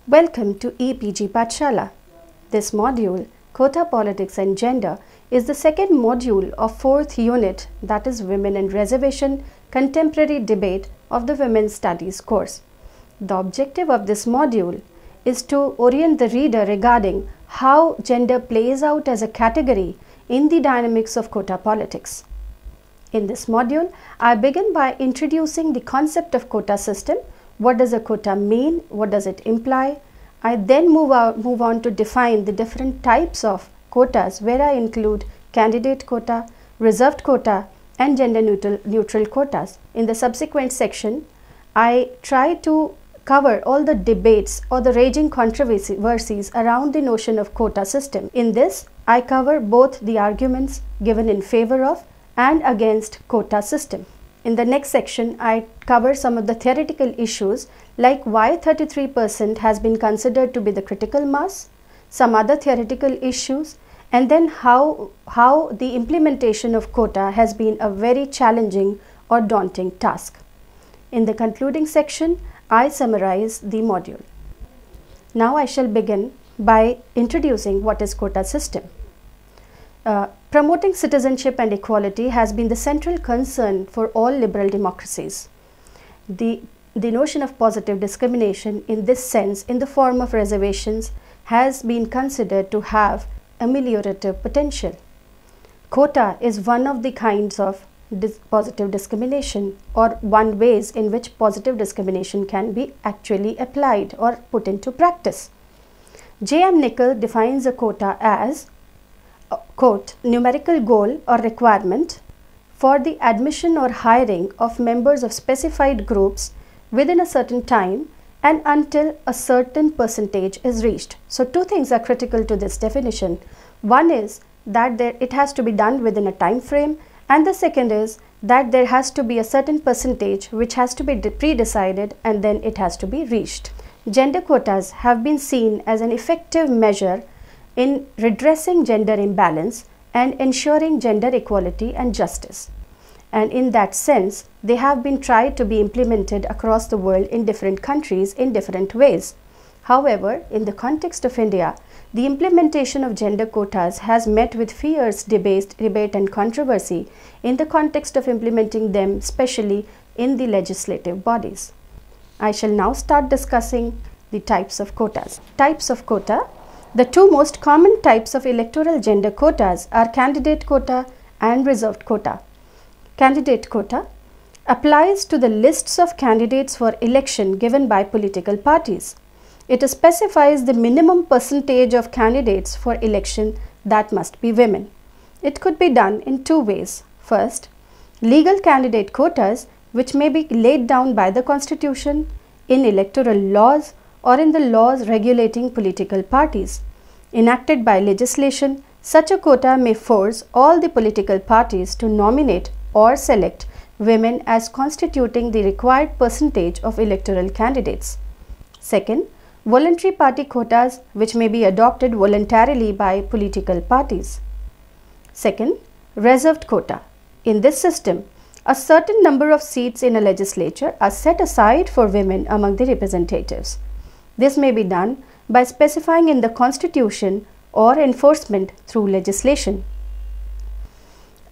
Welcome to EPG Pathshala. This module, Quota, Politics and Gender, is the second module of fourth unit, that is Women and Reservation Contemporary Debate of the Women's Studies course. The objective of this module is to orient the reader regarding how gender plays out as a category in the dynamics of quota politics. In this module, I begin by introducing the concept of quota system. What does a quota mean? What does it imply? I then move on to define the different types of quotas, where I include candidate quota, reserved quota and gender neutral quotas. In the subsequent section, I try to cover all the debates or the raging controversies around the notion of quota system. In this, I cover both the arguments given in favor of and against quota system. In the next section, I cover some of the theoretical issues like why 33% has been considered to be the critical mass, some other theoretical issues, and then how the implementation of quota has been a very challenging or daunting task. In the concluding section, I summarize the module. Now I shall begin by introducing what is quota system. Promoting citizenship and equality has been the central concern for all liberal democracies. The notion of positive discrimination in this sense, in the form of reservations, has been considered to have ameliorative potential. Quota is one of the kinds of positive discrimination, or one ways in which positive discrimination can be actually applied or put into practice. J.M. Nicol defines a quota as quote, numerical goal or requirement for the admission or hiring of members of specified groups within a certain time and until a certain percentage is reached. So two things are critical to this definition. One is that it has to be done within a time frame, and the second is that there has to be a certain percentage which has to be pre-decided and then it has to be reached. Gender quotas have been seen as an effective measure in redressing gender imbalance and ensuring gender equality and justice. And in that sense, they have been tried to be implemented across the world in different countries in different ways. However, in the context of India, the implementation of gender quotas has met with fierce debate and controversy in the context of implementing them, especially in the legislative bodies. I shall now start discussing the types of quotas. Types of quota. The two most common types of electoral gender quotas are candidate quota and reserved quota. Candidate quota applies to the lists of candidates for election given by political parties. It specifies the minimum percentage of candidates for election that must be women. It could be done in two ways. First, legal candidate quotas, which may be laid down by the Constitution, in electoral laws, or in the laws regulating political parties. Enacted by legislation, such a quota may force all the political parties to nominate or select women as constituting the required percentage of electoral candidates. Second, voluntary party quotas, which may be adopted voluntarily by political parties. Second, reserved quota. In this system, a certain number of seats in a legislature are set aside for women among the representatives. This may be done by specifying in the Constitution or enforcement through legislation.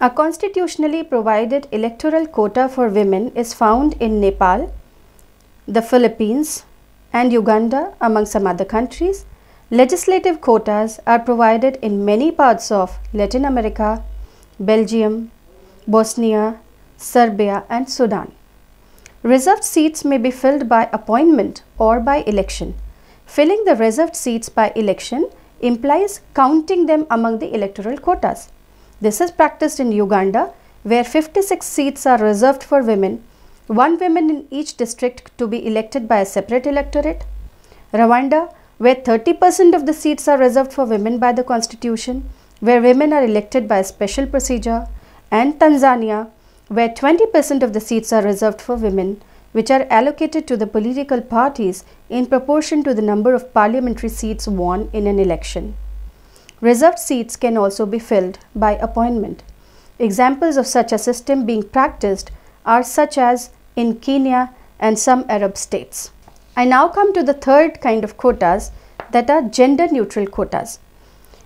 A constitutionally provided electoral quota for women is found in Nepal, the Philippines, and Uganda, among some other countries. Legislative quotas are provided in many parts of Latin America, Belgium, Bosnia, Serbia, and Sudan. Reserved seats may be filled by appointment or by election. Filling the reserved seats by election implies counting them among the electoral quotas. This is practiced in Uganda, where 56 seats are reserved for women, 1 woman in each district to be elected by a separate electorate. Rwanda, where 30% of the seats are reserved for women by the Constitution, where women are elected by a special procedure. And Tanzania, where 20% of the seats are reserved for women, which are allocated to the political parties in proportion to the number of parliamentary seats won in an election. Reserved seats can also be filled by appointment. Examples of such a system being practiced are such as in Kenya and some Arab states. I now come to the third kind of quotas, that are gender neutral quotas.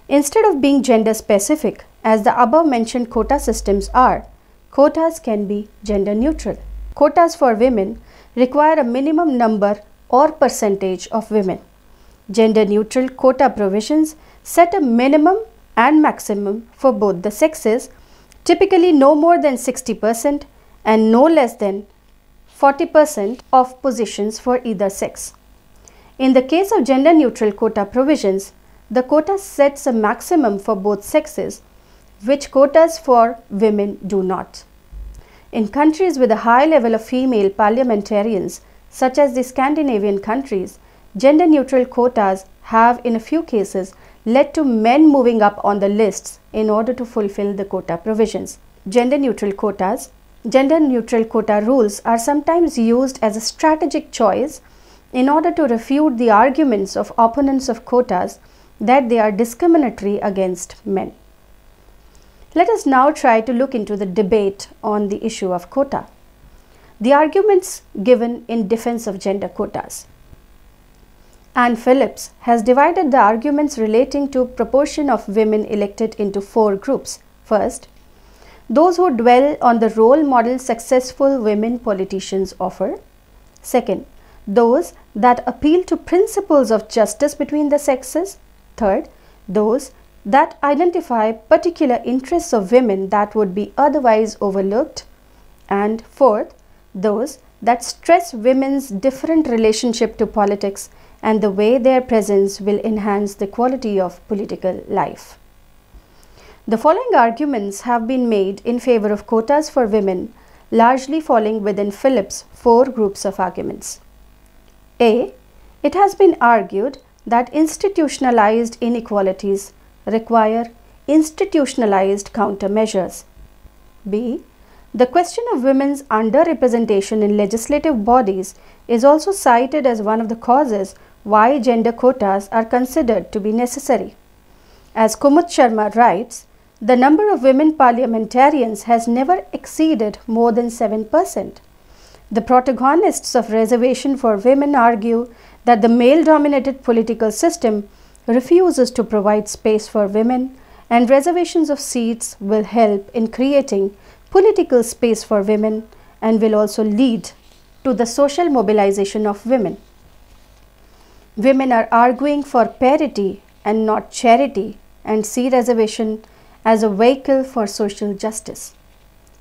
Instead of being gender specific, as the above mentioned quota systems are, quotas can be gender neutral. Quotas for women require a minimum number or percentage of women. Gender neutral quota provisions set a minimum and maximum for both the sexes, typically no more than 60% and no less than 40% of positions for either sex. In the case of gender neutral quota provisions, the quota sets a maximum for both sexes, which quotas for women do not. In countries with a high level of female parliamentarians, such as the Scandinavian countries, gender neutral quotas have in a few cases led to men moving up on the lists in order to fulfill the quota provisions. Gender neutral quota rules are sometimes used as a strategic choice in order to refute the arguments of opponents of quotas that they are discriminatory against men. Let us now try to look into the debate on the issue of quota. The arguments given in defense of gender quotas. Anne Phillips has divided the arguments relating to proportion of women elected into 4 groups. First, those who dwell on the role model successful women politicians offer. Second, those that appeal to principles of justice between the sexes. Third, those that identify particular interests of women that would be otherwise overlooked. And fourth, those that stress women's different relationship to politics and the way their presence will enhance the quality of political life. The following arguments have been made in favor of quotas for women, largely falling within Phillips' 4 groups of arguments. A. It has been argued that institutionalized inequalities require institutionalized countermeasures. B. The question of women's underrepresentation in legislative bodies is also cited as one of the causes why gender quotas are considered to be necessary. As Kumud Sharma writes, the number of women parliamentarians has never exceeded more than 7%. The protagonists of reservation for women argue that the male-dominated political system refuses to provide space for women, and reservations of seats will help in creating political space for women and will also lead to the social mobilization of women. Women are arguing for parity and not charity and see reservation as a vehicle for social justice.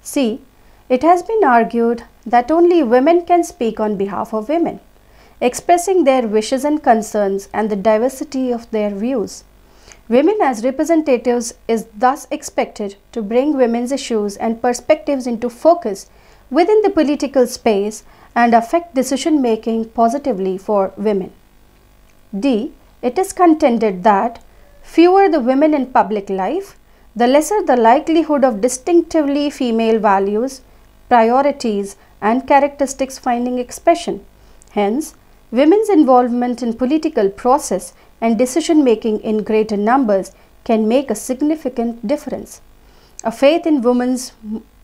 C. It has been argued that only women can speak on behalf of women, expressing their wishes and concerns and the diversity of their views. Women as representatives is thus expected to bring women's issues and perspectives into focus within the political space and affect decision making positively for women. D. It is contended that fewer the women in public life, the lesser the likelihood of distinctively female values, priorities, and characteristics finding expression. Hence, women's involvement in political process and decision making in greater numbers can make a significant difference. A faith in women's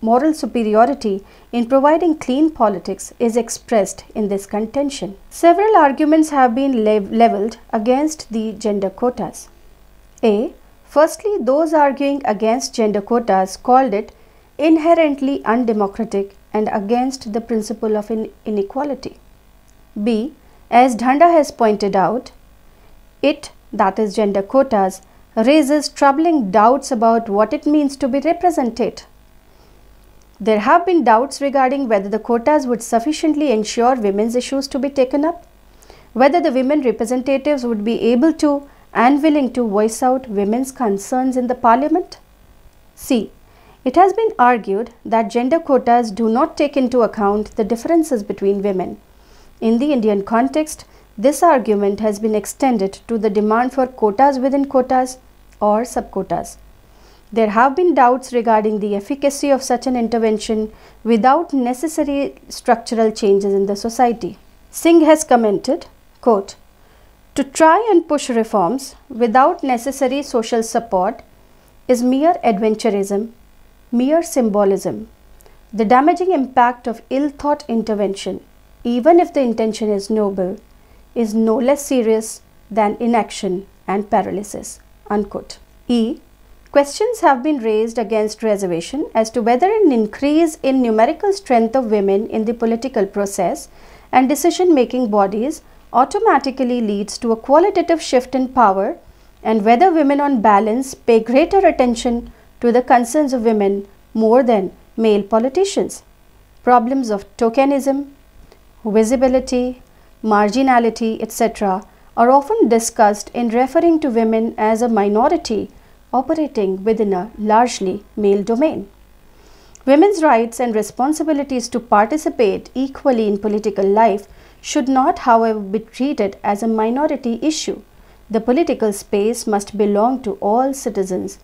moral superiority in providing clean politics is expressed in this contention. Several arguments have been leveled against the gender quotas. A. Firstly, those arguing against gender quotas called it inherently undemocratic and against the principle of inequality. B. As Dhanda has pointed out, it, that is gender quotas, raises troubling doubts about what it means to be represented. There have been doubts regarding whether the quotas would sufficiently ensure women's issues to be taken up, whether the women representatives would be able to and willing to voice out women's concerns in the parliament. C. It has been argued that gender quotas do not take into account the differences between women. In the Indian context, this argument has been extended to the demand for quotas within quotas or subquotas. There have been doubts regarding the efficacy of such an intervention without necessary structural changes in the society. Singh has commented, quote, "To try and push reforms without necessary social support is mere adventurism, mere symbolism. The damaging impact of ill-thought intervention, even if the intention is noble, is no less serious than inaction and paralysis." Unquote. E. Questions have been raised against reservation as to whether an increase in numerical strength of women in the political process and decision-making bodies automatically leads to a qualitative shift in power, and whether women on balance pay greater attention to the concerns of women more than male politicians. Problems of tokenism, visibility, marginality, etc. are often discussed in referring to women as a minority operating within a largely male domain. Women's rights and responsibilities to participate equally in political life should not, however, be treated as a minority issue. The political space must belong to all citizens,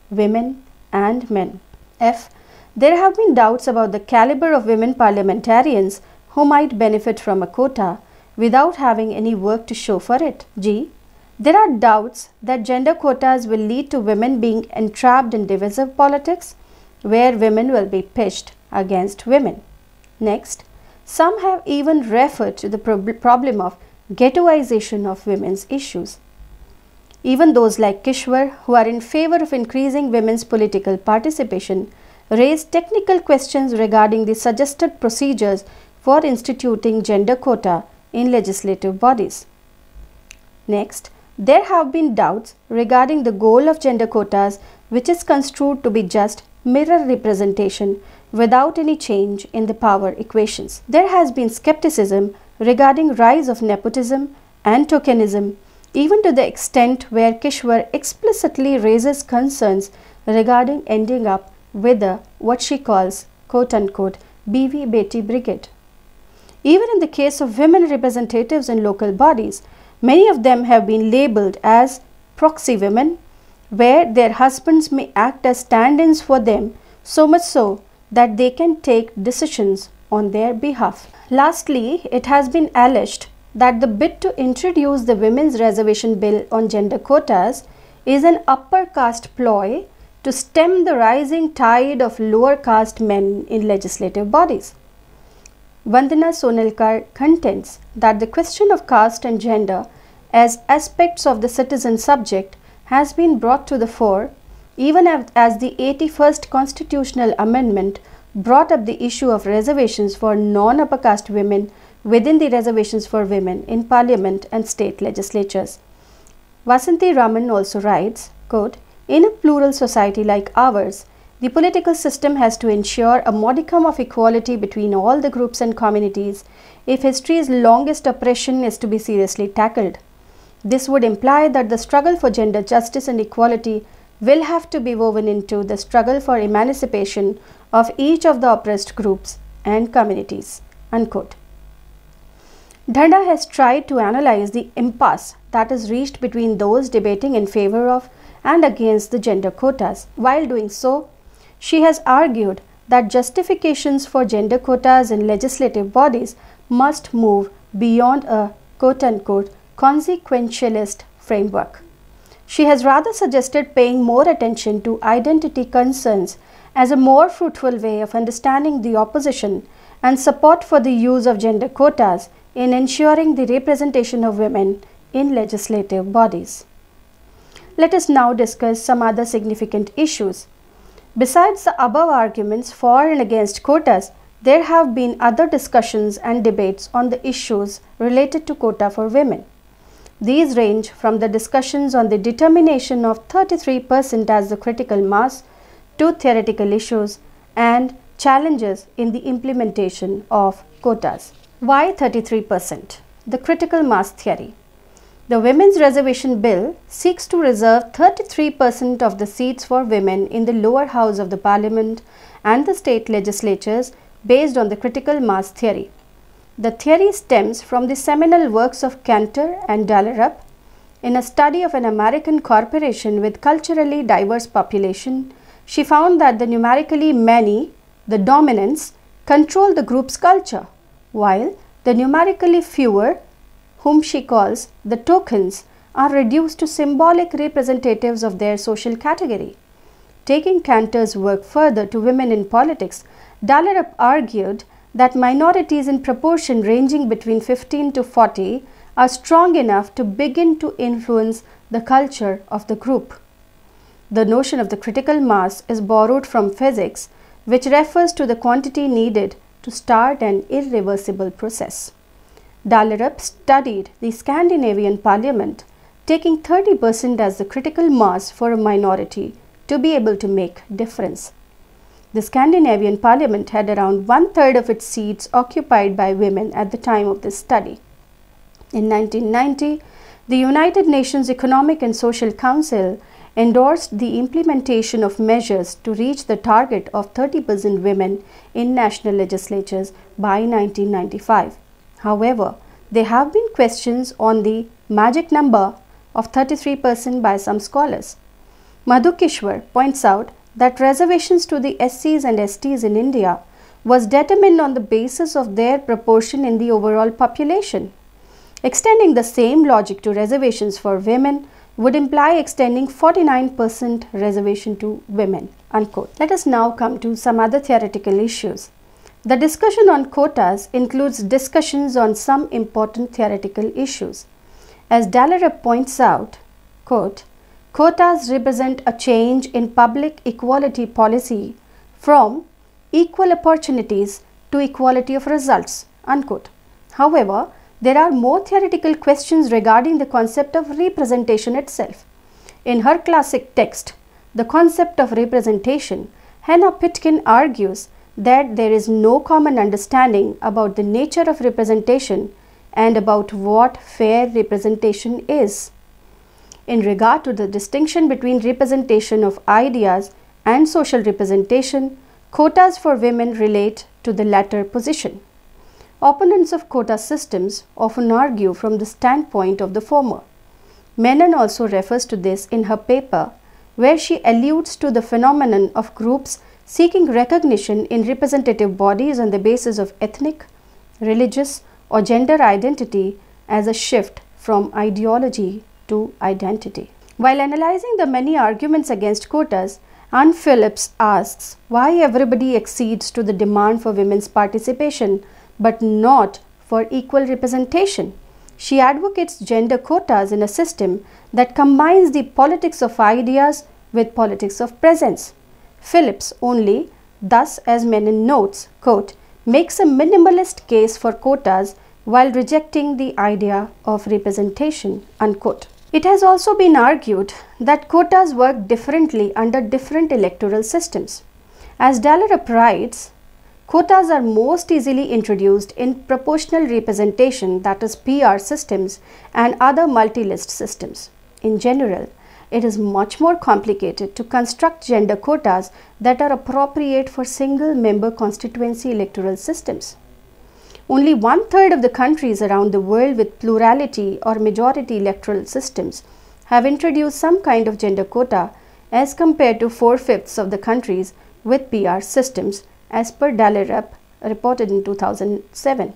women and men. F. There have been doubts about the caliber of women parliamentarians who might benefit from a quota without having any work to show for it. G. There are doubts that gender quotas will lead to women being entrapped in divisive politics, where women will be pitched against women. Next, some have even referred to the problem of ghettoization of women's issues. Even those like Kishwar, who are in favor of increasing women's political participation, raise technical questions regarding the suggested procedures for instituting gender quota in legislative bodies. Next, there have been doubts regarding the goal of gender quotas, which is construed to be just mirror representation without any change in the power equations. There has been skepticism regarding rise of nepotism and tokenism, even to the extent where Kishwar explicitly raises concerns regarding ending up with a what she calls quote-unquote BV Beti brigade. Even in the case of women representatives in local bodies, many of them have been labeled as proxy women, where their husbands may act as stand-ins for them, so much so that they can take decisions on their behalf. Lastly, it has been alleged that the bid to introduce the Women's Reservation Bill on gender quotas is an upper caste ploy to stem the rising tide of lower caste men in legislative bodies. Vandana Sonelkar contends that the question of caste and gender as aspects of the citizen subject has been brought to the fore, even as the 81st Constitutional Amendment brought up the issue of reservations for non-upper caste women within the reservations for women in Parliament and state legislatures. Vasanthi Raman also writes, quote, "In a plural society like ours, the political system has to ensure a modicum of equality between all the groups and communities if history's longest oppression is to be seriously tackled. This would imply that the struggle for gender justice and equality will have to be woven into the struggle for emancipation of each of the oppressed groups and communities." Unquote. Dhanda has tried to analyze the impasse that is reached between those debating in favor of and against the gender quotas. While doing so, she has argued that justifications for gender quotas in legislative bodies must move beyond a quote-unquote consequentialist framework. She has rather suggested paying more attention to identity concerns as a more fruitful way of understanding the opposition and support for the use of gender quotas in ensuring the representation of women in legislative bodies. Let us now discuss some other significant issues. Besides the above arguments for and against quotas, there have been other discussions and debates on the issues related to quota for women. These range from the discussions on the determination of 33% as the critical mass to theoretical issues and challenges in the implementation of quotas. Why 33%? The critical mass theory. The Women's Reservation Bill seeks to reserve 33% of the seats for women in the lower house of the Parliament and the state legislatures based on the critical mass theory. The theory stems from the seminal works of Cantor and Dallerup. In a study of an American corporation with culturally diverse population, she found that the numerically many, the dominants, control the group's culture, while the numerically fewer, whom she calls the tokens, are reduced to symbolic representatives of their social category. Taking Cantor's work further to women in politics, Dallerup argued that minorities in proportion ranging between 15 to 40 are strong enough to begin to influence the culture of the group. The notion of the critical mass is borrowed from physics, which refers to the quantity needed to start an irreversible process. Dallerup studied the Scandinavian parliament, taking 30% as the critical mass for a minority to be able to make difference. The Scandinavian parliament had around 1/3 of its seats occupied by women at the time of this study. In 1990, the United Nations Economic and Social Council endorsed the implementation of measures to reach the target of 30% women in national legislatures by 1995. However, there have been questions on the magic number of 33% by some scholars. Madhukishwar points out that reservations to the SCs and STs in India was determined on the basis of their proportion in the overall population. Extending the same logic to reservations for women would imply extending 49% reservation to women, unquote. Let us now come to some other theoretical issues. The discussion on quotas includes discussions on some important theoretical issues. As Dallerup points out, quote, quotas represent a change in public equality policy from equal opportunities to equality of results, unquote. However, there are more theoretical questions regarding the concept of representation itself. In her classic text, The Concept of Representation, Hannah Pitkin argues that there is no common understanding about the nature of representation and about what fair representation is. In regard to the distinction between representation of ideas and social representation, quotas for women relate to the latter position. Opponents of quota systems often argue from the standpoint of the former. Menon also refers to this in her paper, where she alludes to the phenomenon of groups seeking recognition in representative bodies on the basis of ethnic, religious, or gender identity as a shift from ideology to identity. While analyzing the many arguments against quotas, Anne Phillips asks why everybody accedes to the demand for women's participation but not for equal representation. She advocates gender quotas in a system that combines the politics of ideas with politics of presence. Phillips only, thus as Menon notes, quote, makes a minimalist case for quotas while rejecting the idea of representation, unquote. It has also been argued that quotas work differently under different electoral systems. As Dallerup writes, quotas are most easily introduced in proportional representation, that is PR systems, and other multi-list systems. In general, it is much more complicated to construct gender quotas that are appropriate for single-member constituency electoral systems. Only 1/3 of the countries around the world with plurality or majority electoral systems have introduced some kind of gender quota as compared to 4/5 of the countries with PR systems, as per Dallerup, reported in 2007.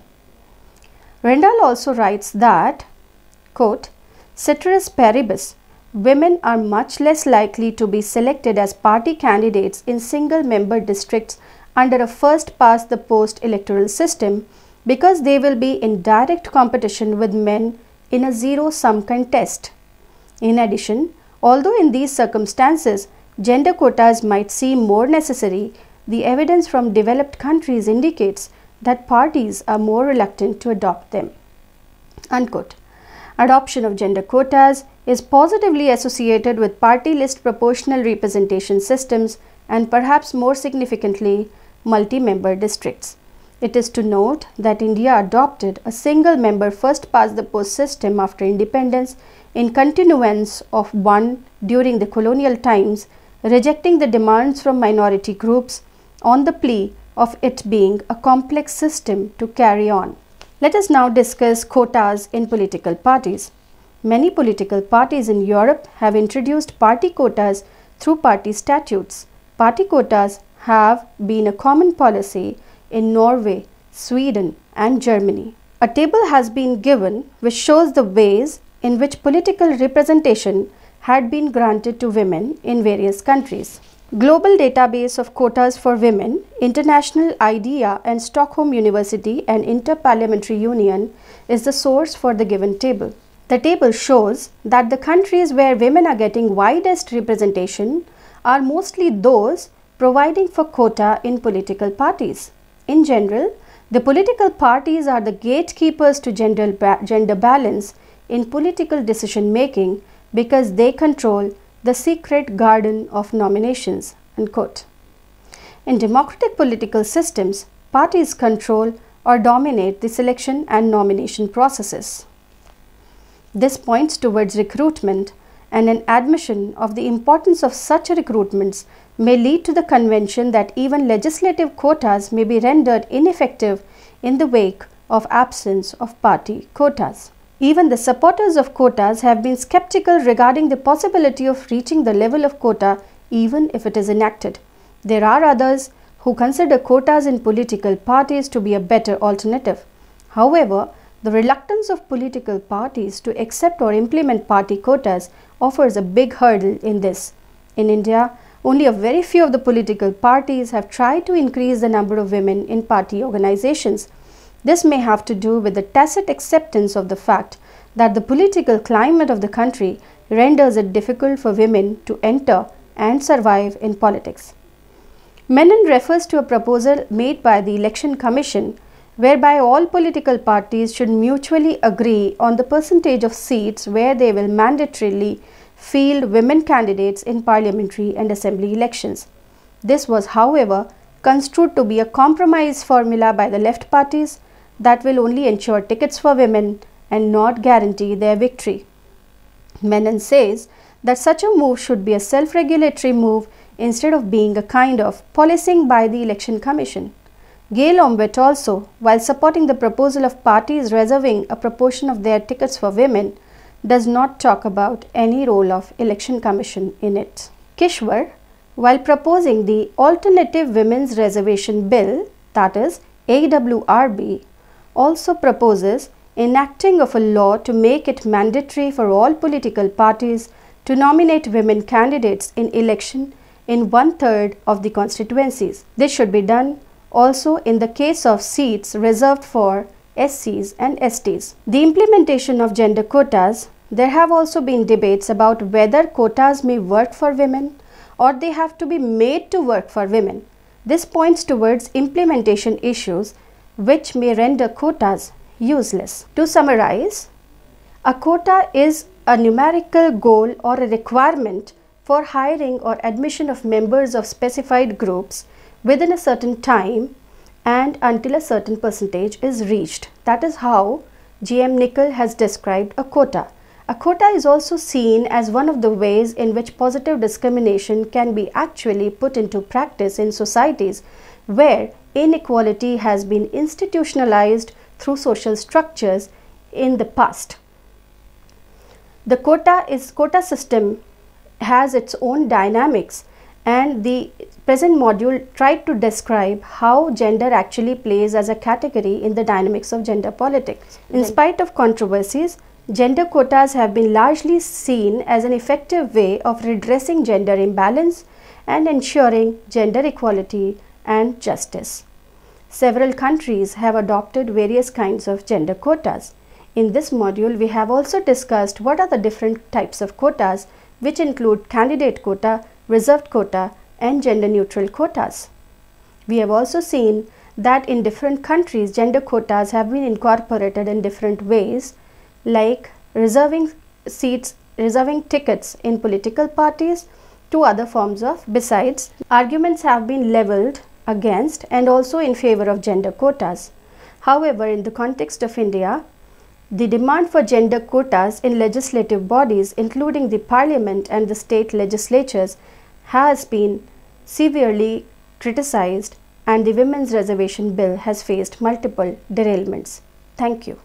Rendall also writes that, quote, ceteris paribus, women are much less likely to be selected as party candidates in single-member districts under a first-past-the-post electoral system because they will be in direct competition with men in a zero-sum contest. In addition, although in these circumstances gender quotas might seem more necessary, the evidence from developed countries indicates that parties are more reluctant to adopt them, unquote. Adoption of gender quotas is positively associated with party list proportional representation systems and perhaps more significantly multi-member districts. It is to note that India adopted a single-member first-past-the-post system after independence in continuance of one during the colonial times, rejecting the demands from minority groups on the plea of it being a complex system to carry on. Let us now discuss quotas in political parties. Many political parties in Europe have introduced party quotas through party statutes. Party quotas have been a common policy in Norway, Sweden, and Germany. A table has been given which shows the ways in which political representation had been granted to women in various countries. Global Database of Quotas for Women, International IDEA and Stockholm University and Interparliamentary Union is the source for the given table. The table shows that the countries where women are getting widest representation are mostly those providing for quota in political parties. In general, the political parties are the gatekeepers to gender balance in political decision making because they control the secret garden of nominations. Unquote. In democratic political systems, parties control or dominate the selection and nomination processes. This points towards recruitment, and an admission of the importance of such recruitments may lead to the convention that even legislative quotas may be rendered ineffective in the wake of absence of party quotas. Even the supporters of quotas have been skeptical regarding the possibility of reaching the level of quota even if it is enacted. There are others who consider quotas in political parties to be a better alternative. However, the reluctance of political parties to accept or implement party quotas offers a big hurdle in this. In India, only a very few of the political parties have tried to increase the number of women in party organizations. This may have to do with the tacit acceptance of the fact that the political climate of the country renders it difficult for women to enter and survive in politics. Menon refers to a proposal made by the Election Commission whereby all political parties should mutually agree on the percentage of seats where they will mandatorily field women candidates in parliamentary and assembly elections. This was, however, construed to be a compromise formula by the left parties that will only ensure tickets for women and not guarantee their victory. Menon says that such a move should be a self-regulatory move instead of being a kind of policing by the Election Commission. Gail Ombet also, while supporting the proposal of parties reserving a proportion of their tickets for women, does not talk about any role of Election Commission in it. Kishwar, while proposing the Alternative Women's Reservation Bill, that is AWRB, also proposes enacting of a law to make it mandatory for all political parties to nominate women candidates in election in 1/3 of the constituencies. This should be done also in the case of seats reserved for SCs and STs. The implementation of gender quotas, there have also been debates about whether quotas may work for women or they have to be made to work for women. This points towards implementation issues which may render quotas useless. To summarize, a quota is a numerical goal or a requirement for hiring or admission of members of specified groups within a certain time and until a certain percentage is reached. That is how G.M. Nichol has described a quota. A quota is also seen as one of the ways in which positive discrimination can be actually put into practice in societies where inequality has been institutionalized through social structures in the past. The quota system has its own dynamics, and the present module tried to describe how gender actually plays as a category in the dynamics of gender politics. In spite of controversies, gender quotas have been largely seen as an effective way of redressing gender imbalance and ensuring gender equality and justice. Several countries have adopted various kinds of gender quotas. In this module, we have also discussed what are the different types of quotas, which include candidate quota, reserved quota, and gender-neutral quotas. We have also seen that in different countries, gender quotas have been incorporated in different ways, like reserving tickets in political parties to other forms of. Besides, arguments have been leveled against and also in favor of gender quotas. However, in the context of India, the demand for gender quotas in legislative bodies, including the parliament and the state legislatures, has been severely criticized, and the Women's Reservation Bill has faced multiple derailments. Thank you.